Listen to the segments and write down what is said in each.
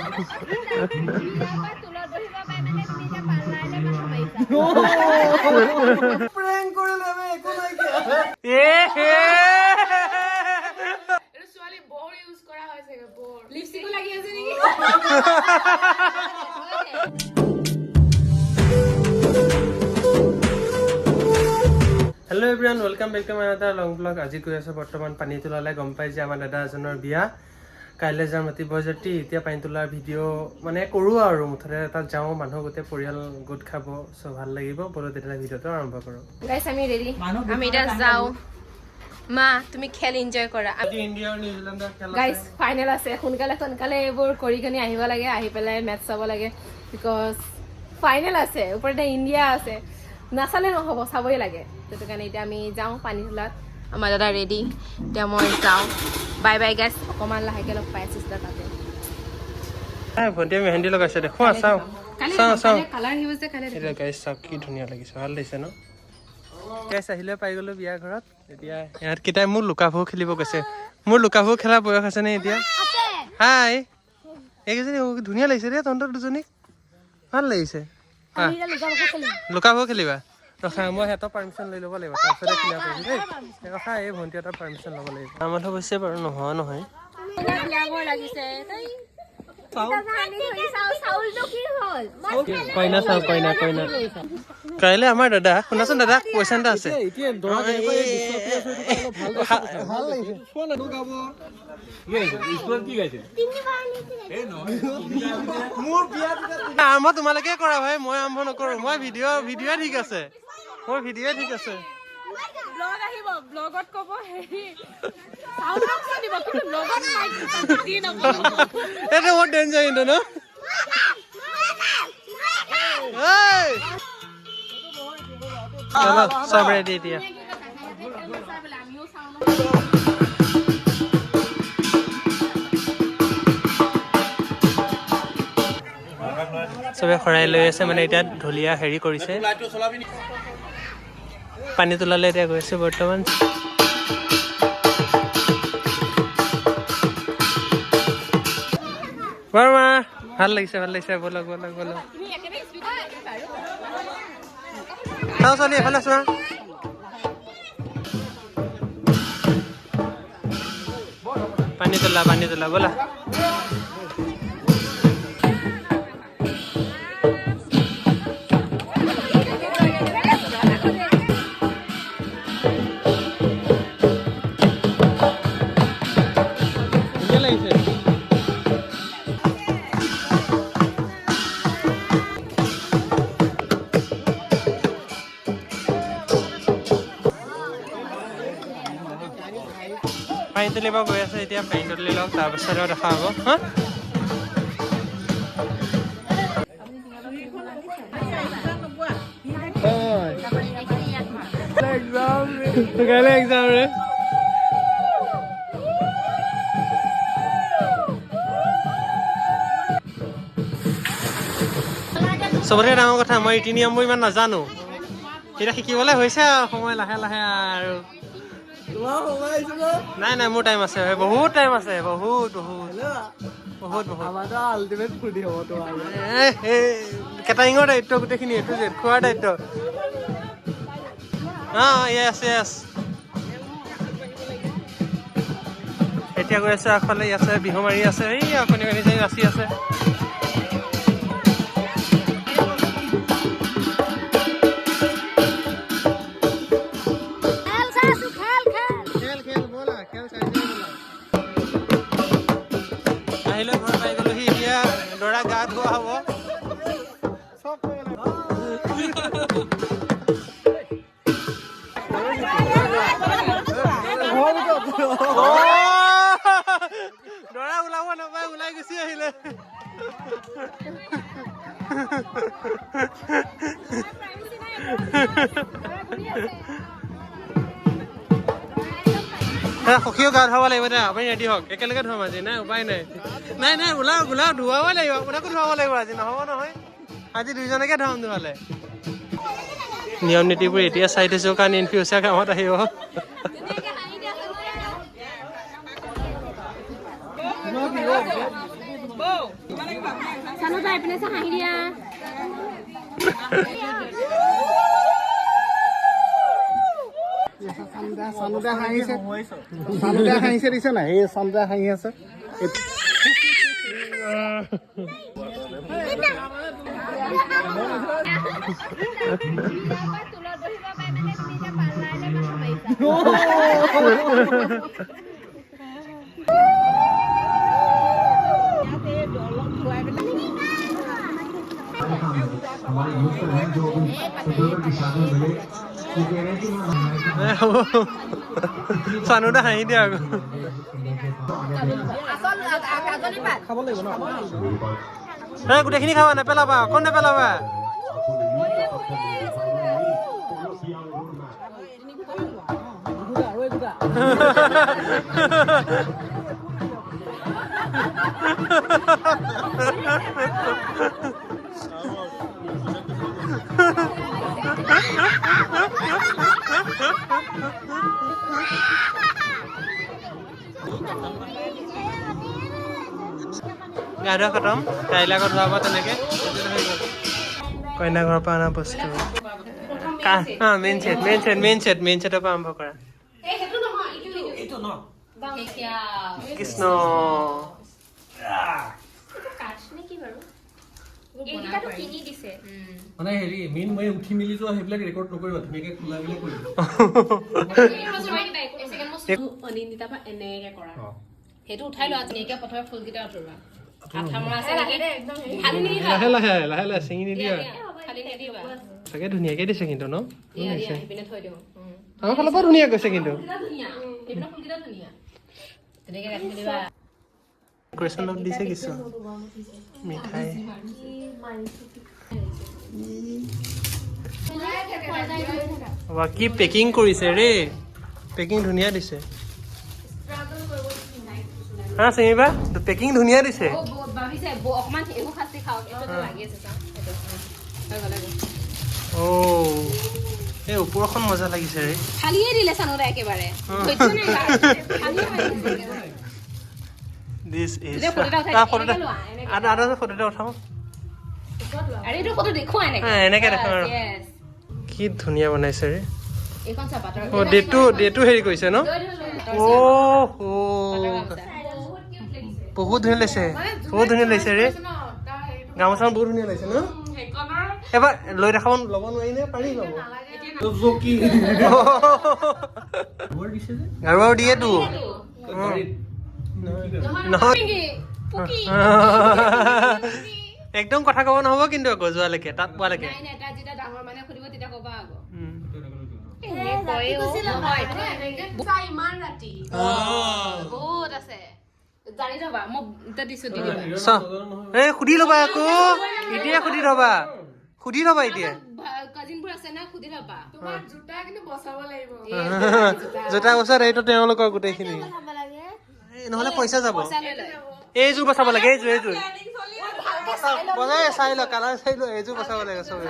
Hello everyone, welcome back to my another long vlog. আজি গৈ আছে বৰ্তমান পানী তোলালে গম পাই যে আমাৰ দাদা এজনৰ বিয়া কাইলে যাম ৰাতি বজাতি এতিয়া পানী তোলাৰ ভিডিঅ মানে কৰো আৰু মুঠতে তাত যাও মানুহ গোটে পৰিয়াল গোট খাব সো ভাল লাগিব বলো তেতিয়া ভিডিঅটো আৰম্ভ কৰো গাইস আমি ৰেডি আমি এটা যাও মা তুমি খেল এনজয় কৰা আজি ইন্ডিয়া আৰু নিউজিল্যান্ডৰ খেল আছে গাইস ফাইনাল আছে সোনকালে এবোৰ কৰি গনি আহিব লাগে আহি পেলাই মেচ চাব লাগে বিকজ ফাইনাল আছে ওপৰতে ইন্ডিয়া আছে নাচালে নহব চাবই লাগে সেইটো কাৰণে এতিয়া আমি যাওঁ পানী তোলাত আমাৰ দাদা ৰেডি এতিয়া মই যাওঁ বাই বাই গাইস অকমান লাহেকে লগ পাই আছিস তাতে ভন্টি মেহেন্দি লগাইছে দেখো চাও চাও কালাৰ হি হৈছে কালে এটা গাইস চাও কি ধুনীয়া লাগিছে ভাল লাগিছে ন গাইস আহিলে পাই গলো বিয়া ঘৰত এতিয়া ইয়াত কিটাই মোৰ লুকাভো খেলিব গৈছে মোৰ লুকাভো খেলা বয়স আছে নে এতিয়া হাই এইকেইজনী ধুনীয়া লাগিছে ৰে তহঁতৰ দুজনী ভাল লাগিছে লুকাভো খেলিবা ৰখা মই হেতৰ পাৰমিশন লৈ ল'ব লাগিব তাৰপিছতে খেলিব পাৰিম দেই এই কথা এই ভন্টি এটা পাৰমিশন ল'ব লাগিব আমাৰ তো হৈছে বাৰু নহয় কইনা চাও কইনা কাইলে আমাৰ দাদা শুনাচোন দাদা পইচা এটা আছে আৰম্ভ তোমালোকে কৰা ভাই মই আৰম্ভ নকৰো মই ভিডিঅ ঠিক আছে মোৰ ভিডিঅ ঠিক আছে ব্লগ আহিব ব্লগত কব হেৰি সাউন্ড বক্স দিব কিন্তু ব্লগত মাইক দি নকব এটা বহুত ডেঞ্জাৰ ইন ন এই চলো সব ৰেডি দিয়া সবে খৰাই লৈ আছে মানে এতিয়া ঢলিয়া হেৰি কৰিছে পানী তোলালে এতিয়া গৈছে বৰ্তমান বৰ্মা ভাল লাগিছে বলক চাও চলি এফালে চোৱা পানী তোলা বলা পানী তুলিব গৈ আছে এতিয়া পানী তুলি লওক তাৰপিছত দেখা হ'ব হা এক্সাম ৰে চবতকে ডাঙৰ কথা মই ৰীতি নিয়মবোৰ ইমান নাজানো এতিয়া শিকিবলৈ হৈছে সময় লাহে আৰু নাই মোৰ টাইম আছে বহুত টাইম আছে বহুত কেটাৰিঙৰ দায়িত্ব গোটেইখিনি খোৱাৰ দায়িত্ব য়েছ এতিয়া গৈ আছে আগফালে আছে বিহু মাৰি আছে এই অকণি নাচি আছে আহিলে ঘৰ পাই গ'লোহি এতিয়া দৰা গা ধোৱা হ'ব দৰা ওলাব নাপায় ওলাই গুচি আহিলে সখীও গা ধুৱাব লাগিব দে আপুনি ৰেডি হওক একেলগে ধুৱাম আজি নাই উপায় নাই ওলাও ধুৱাব লাগিব আপোনাকো ধুৱাব লাগিব আজি নহ'ব নহয় আজি দুইজনকে ধুৱাম ধুৱালে নিয়ম নীতিবোৰ এতিয়া চাই থৈছো কাৰণ ইন ফিউচাৰ কামত আহিব চানো যাই পিনে চা হাঁহি দিয়া চানুদা হাঁহিছে দিছে নাই এই চানুদা হাঁহি আছে हमारे यूथ का है जो अभी पेट्रोल की शादी मिले तो कह रहे हैं कि চানুদা হাঁহি দিয়া আকৌ গোটেইখিনি খাবা নেপেলাবা অকণ নেপেলাবা গা ধোৱা খতম কাইলৈ আকৌ ধোৱাব তেনেকে কইনা ঘৰৰ পৰা অনা বস্তু মেইন ছেটৰ পৰা আৰম্ভ কৰা কৃষ্ণ মানে হেৰি মেইন মই উঠি মেলি যোৱা সেইবিলাক ৰেকৰ্ড নকৰিবা ধুনীয়াকে খোলা মেলি কৰিবা অনিন্দিতা পৰা এনেকে কৰা সেইটো উঠাই লোৱা ধুনীয়াকে প্ৰথমে ফুলকেইটা আঁতৰোৱা আঠা মৰা আছে লাহে লাহে লাহে লাহে চিঙি নিদিয়া খালি নিদিবা চাগে ধুনীয়াকে দিছে কিন্তু ন পিনে থৈ দিওঁ আমাৰ ফালৰ পৰা ধুনীয়া গৈছে কিন্তু ধুনীয়া এইপিনে ফুলকেইটা ধুনীয়া তেনেকে ৰাখি দিবা ডেকৰেশ্যন লগ দিছে কিছু মিঠাই কি পেকিং কৰিছে ৰে পেকিং ধুনীয়া দিছে হা চিমিবা পেকিং ধুনীয়া দিছে ভাবিছে অকমান এইবোৰ খাচি খাওক এইটো লাগি আছে চা অ এই ওপৰখন মজা লাগিছে ৰে খালিয়ে দিলে চানোদা একেবাৰে দিছ ইজ ফটোটা উঠাও আৰে এইটো ফটো দেখুৱা এনেকে দেখো আৰু কি ধুনীয়া বনাইছে ৰে এইখন চাপাতৰ অ ডেটটো হেৰি কৰিছে ন বহুত ধুনীয়া লাগিছে ৰে গামোচা বহুত ধুনীয়া লাগিছে ন এবাৰ লৈ দেখাব ল'ব নোৱাৰি নে পাৰি ল'ব গাৰুৱাৰ দিয়েতো নহয় একদম কথা ক'ব নহ'ব কিন্তু আকৌ যোৱালৈকে তাত পোৱালৈকে সুধি ল'বা আকৌ এতিয়া সুধি ল'বা এতিয়া জোতা বছৰ এইটো তেওঁলোকৰ গোটেইখিনি নহ'লে পইচা যাব এইযোৰ বচাব লাগে এইযোৰ বজাই চাই ল কালাৰ চাই ল এইযোৰ বচাব লাগে চবে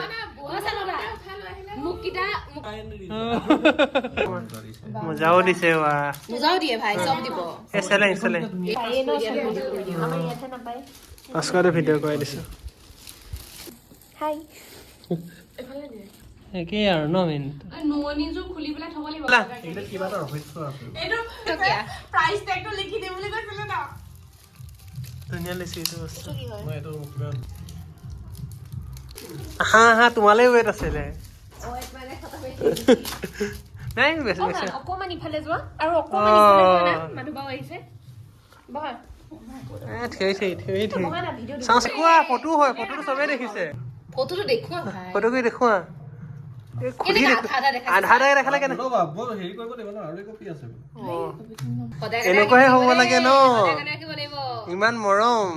মজাও দিছে ভিডিঅ' কৰাই দিছো একেই আৰু ন মেইন কিবা এটা ৰহস্য আছে ধুনীয়া লাগিছে এইটো বস্তু মই এইটো কিবা হা তোমালে ৱেট আছিলে নাই বেছি বেছি অকমান ইফালে যোৱা আৰু অকমান ইফালে যোৱা না মানুহ বাও আহিছে বহা কোৱা ফটো হয় ফটোটো চবেই দেখিছে ফটোটো দেখুৱা ভাই ফটো কৰি দেখুৱা এনেকুৱাহে হ'ব লাগে ন ইমান মৰম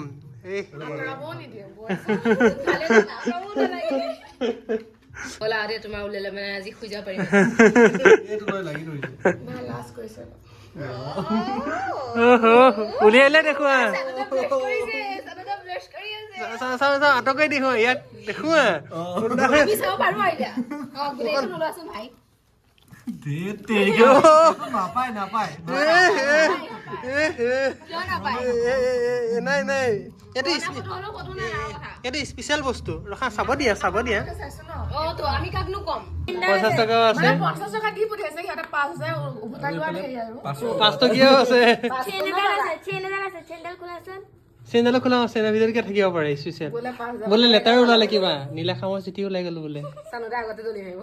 তোমাৰ ওলালে মানে আজি শুই যাব পাৰিম উলিয়াইলে দেখুৱা আটকাই দেখুৱা ইয়াত দেখুৱা নাপায় নাপায় কিয় নাপায় নাই নাই এইটো ফটো ফটো নাই আৰু কথা এইটো স্পেচিয়েল বস্তু ৰখা চাব দিয়া অ তো আমি কাকনো কম 50 টকাও আছে 50 টকা দি পঠিয়াইছে সিহঁতে 5000 উভতাই লোৱা ধেই আৰু 5 টকীয়াও আছে চেণ্ডেল খোলা আছে চেণ্ডেল ভিতৰত কি থাকিব পাৰে স্পেচিয়েল বোলে 5000 বোলে লেটাৰ ওলালে কিবা নীলা খামৰ চিঠি ওলাই গ'ল বোলে সানুদা আগতে দলি আহিব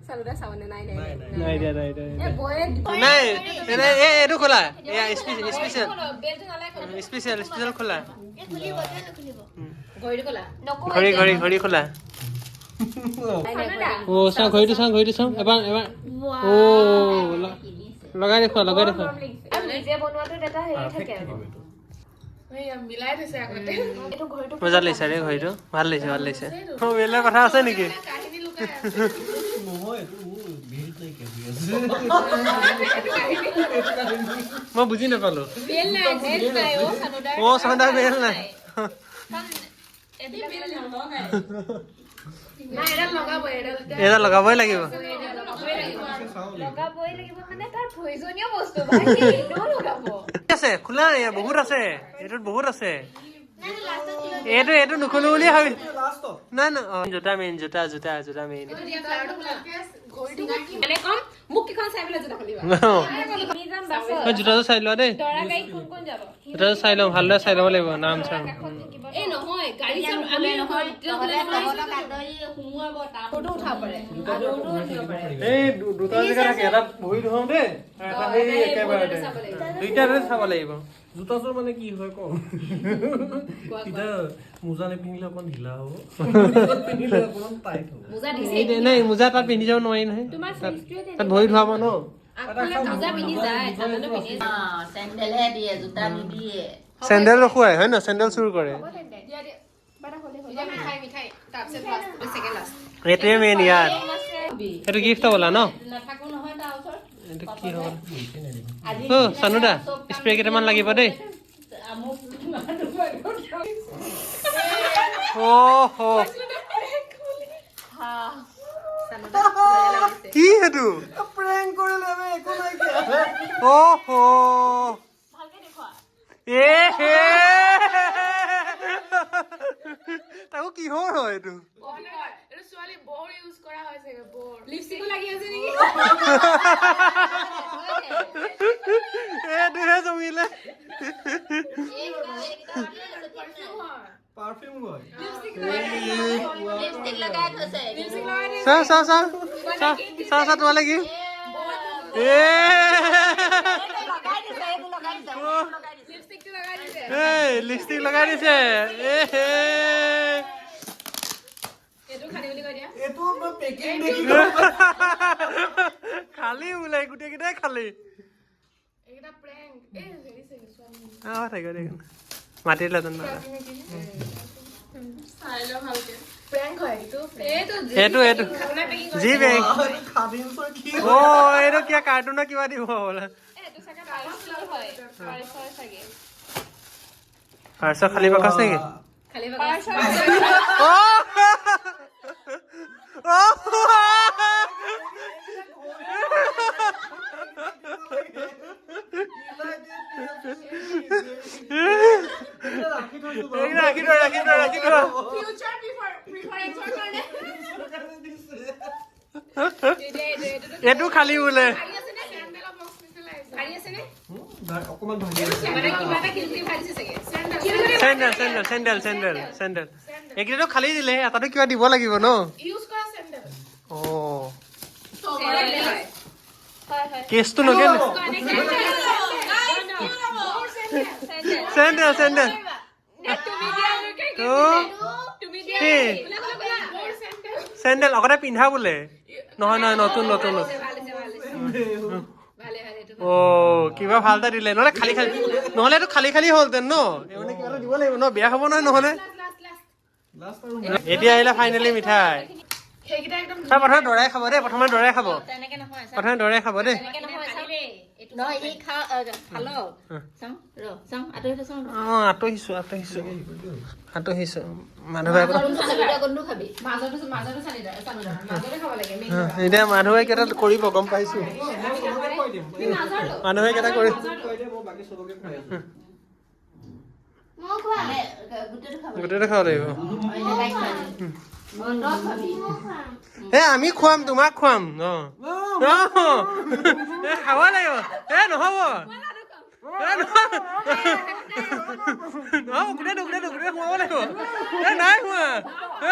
সানুদা চাবনে নাই নাই নাই দিয়া এ বয়ে নাই নাই এইটো খোলা এয়া স্পেচিয়েল বেলটো নালাই ক'ল স্পেচিয়েল খোলা ঘড়ীটো ক'লা ঘড়ী খোলা ও চাওঁ ঘড়ীটো চাওঁ এবাৰ ও লগাই দেখুৱা আৰু নিজে বনোৱাটো এটা হেৰি থাকে আৰু মিলাই থৈছে আগতে এইটো ঘড়ীটো মজা লাগিছে ৰে ঘড়ীটো ভাল লাগিছে বেলেগ কথা আছে নেকি কাহিনী লুকাই আছে নহয় এইটো বিহিত নাই কি মই বুজি নাপালো বেল নাই বেল নাই অ সানুদা ও চান্দা বেল নাই নাই এটা লগাব এটা লগাবই লাগিব লগাবই লাগিব মানে তাৰ প্ৰয়োজনীয় বস্তু ভাই এনেও লগাব আছে খোলা বহুত আছে এইটোত বহুত আছে এইটো নুখুলো বুলি ভাবি নাই জোতা মেইন মানে কম মোক কিখন চাই পেলাই জোতা খুলিবা জোতাটো চাই লোৱা দেই দৰা গাড়ী কোন কোন যাব জোতাটো চাই লওঁ ভালদৰে চাই ল'ব লাগিব নাম চাম এই নহয় গাড়ী চাম আমি নহয় সোমোৱাব তাৰ ফটো উঠাব পাৰে এই দুটা জেগা থাকে এটা বহি ধুৱাওঁ দেই এটা সেই একেবাৰতে দুইটাতে চাব লাগিব জোতাযোৰ মানে কি হয় কম এতিয়া মোজা নিপিন্ধিলে অকণ ঢিলা হ'ব পিন্ধিলে অকণমান টাইট হ'ব মোজা দিছে নাই মোজা তাত পিন্ধি যাব নোৱাৰি নহয় তোমাৰ তাত ভৰি ধুৱাব ন আগফালে মোজা পিন্ধি যায় চাদৰটো পিন্ধি চেণ্ডেলহে দিয়ে জোতা নিদিয়ে চেণ্ডেল ৰখুৱাই হয় ন চেণ্ডেল চুৰ কৰে দিয়া দিয়া বাটা হলে হলে মিঠাই তাৰপিছত লাষ্ট সেকেন্ড লাষ্ট এইটোৱে মেইন ইয়াত এইটো গিফ্ট হ'বলা ন নাথাকো নহয় তাৰ ওচৰত এইটো কি হ'ব অ চানুদা স্প্ৰে কেইটামান লাগিব দেই কি সেইটো প্ৰেংক কৰিলে আমি একো নাই তাকো কিহৰ হয় এইটো এইটো ছোৱালী বৰ ইউজ কৰা হয় চাগে বৰ লিপষ্টিকো লাগি আছে নেকি এইটোহে জমিলে পাৰফিউম হয় লিপষ্টিক লগাই থৈছে চা তোমালে কি লিপষ্টিকটো লগাই দিছে লিপষ্টিক লগাই দিছে এইটো খালি বুলি কৈ দিয়া এইটো পেকিং দেখি খালি বোলে গোটেই কেইটাই খালি এইটা প্ৰেংক এই হেৰি চাগে ছোৱালী থাকিব মাতিলে চাই ল ভালকে প্ৰেংক হয় এইটো জি বেং খাদিমছৰ কি অ এইটো কিবা কাৰ্টুনৰ কিবা দিব বোলে এইটো চাগে পাৰ্চেল হয় পাৰ্চেল চাগে পাৰ্চেল খালি বাকচ নেকি খালি পাৰ্চেল ৰাখি থোৱা ফিউচাৰ প্ৰিফাৰেন্সৰ কাৰণে এইটো খালি বোলে ভাৰি আছে নে চেণ্ডেলৰ বক্স নিচিনা লাগিছে ভাৰি আছে নে অকণমান ভাঙি আছে মানে কিবা এটা কিলটি ভাৰিছে চাগে চেণ্ডেল এইকেইটাতো খালি দিলে এটাতো কিবা দিব লাগিব ন ইউজ কৰা চেণ্ডেল অ চেণ্ডেল হয় কেছটো নগেল চেণ্ডেল চেণ্ডেল আগতে পিন্ধা বোলে নহয় নতুন অ কিবা ভাল এটা দিলে নহলে নহলে এইটো খালি হ'লতেন ন মানে কিবা এটা দিব লাগিব ন বেয়া হ'ব নহয় নহলে লাষ্ট আৰু এতিয়া আহিলে ফাইনেলি মিঠাই সেইকেইটা একদম প্ৰথমে দৰাই খাব দেই প্ৰথমে দৰাই খাব দেই নহয় ই খালো চাওঁ আঁতৰি থৈছো অঁ আঁতৰিছোঁ মাধৱে কোনটো খাবি মাজতো চানি মাজতে খাব লাগে মেইন এতিয়া মাধৱে কেইটা কৰিব গম পাইছোঁ মাধৱে কেইটা কৰি গোটেইটো খাব লাগিব আমি খুৱাম তোমাক খুৱাম খাব লাগিব নহ'ব গোটেই সোমাব লাগিব নাই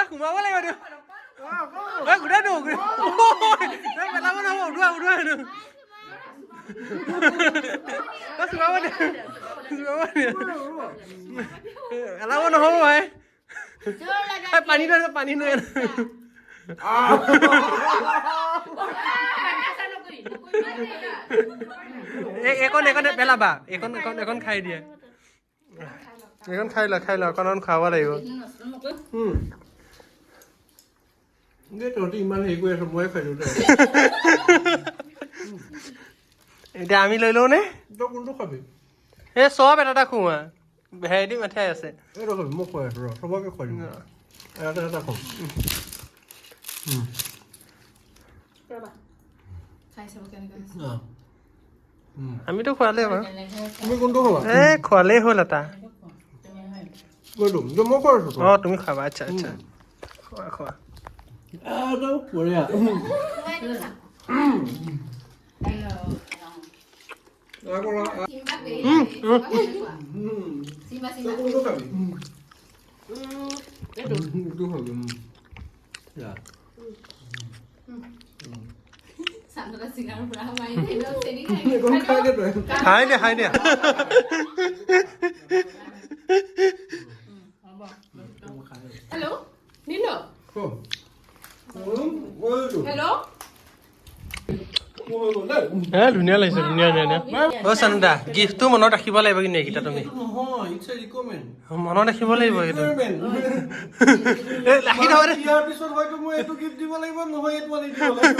সোমাব লাগিব গোটেই পেলাব নহ'ব উঠোৱা এলাব নহ'ব ভাই পানী লৈ এইকণ পেলাবা এইকণ খাই দিয়ে এইকণ খাই ল অকণ খুৱাব লাগিব তহঁতি ইমান হেৰি কৰি আছ মই খাই দিওঁ এতিয়া আমি লৈ লওঁ নে তই কোনটো খাবি এই চব এটা খুওৱা হেৰি দি মেঠাই আছে এইটো খাবি মই খুৱাই আছো ৰ চবকে খুৱাই দিম এটা খাম খাই চাব কেনেকৈ আমিতো খোৱালে বাৰু তুমি কোনটো খাবা খোৱালেই হ'ল এটা কোনটো মই খুৱাই আছো অঁ তুমি খাবা আচ্ছা খোৱা বঢ়িয়া কোনটো খাবি এইটো খাবি খাই দিয়া হেল্ল' নিলো হেল্ল' ধুনীয়া লাগিছে ধুনীয়া অ' চানুদা গিফ্টটো মনত ৰাখিব লাগিব কিন্তু এইকেইটা তুমি নহয় ইটছ এ ৰিকমেণ্ড মনত ৰাখিব লাগিব এইটো ৰাখি থব দে ইয়াৰ পিছত হয়তো মই এইটো গিফ্ট দিব লাগিব নহয় এইটো আনি দিব লাগিব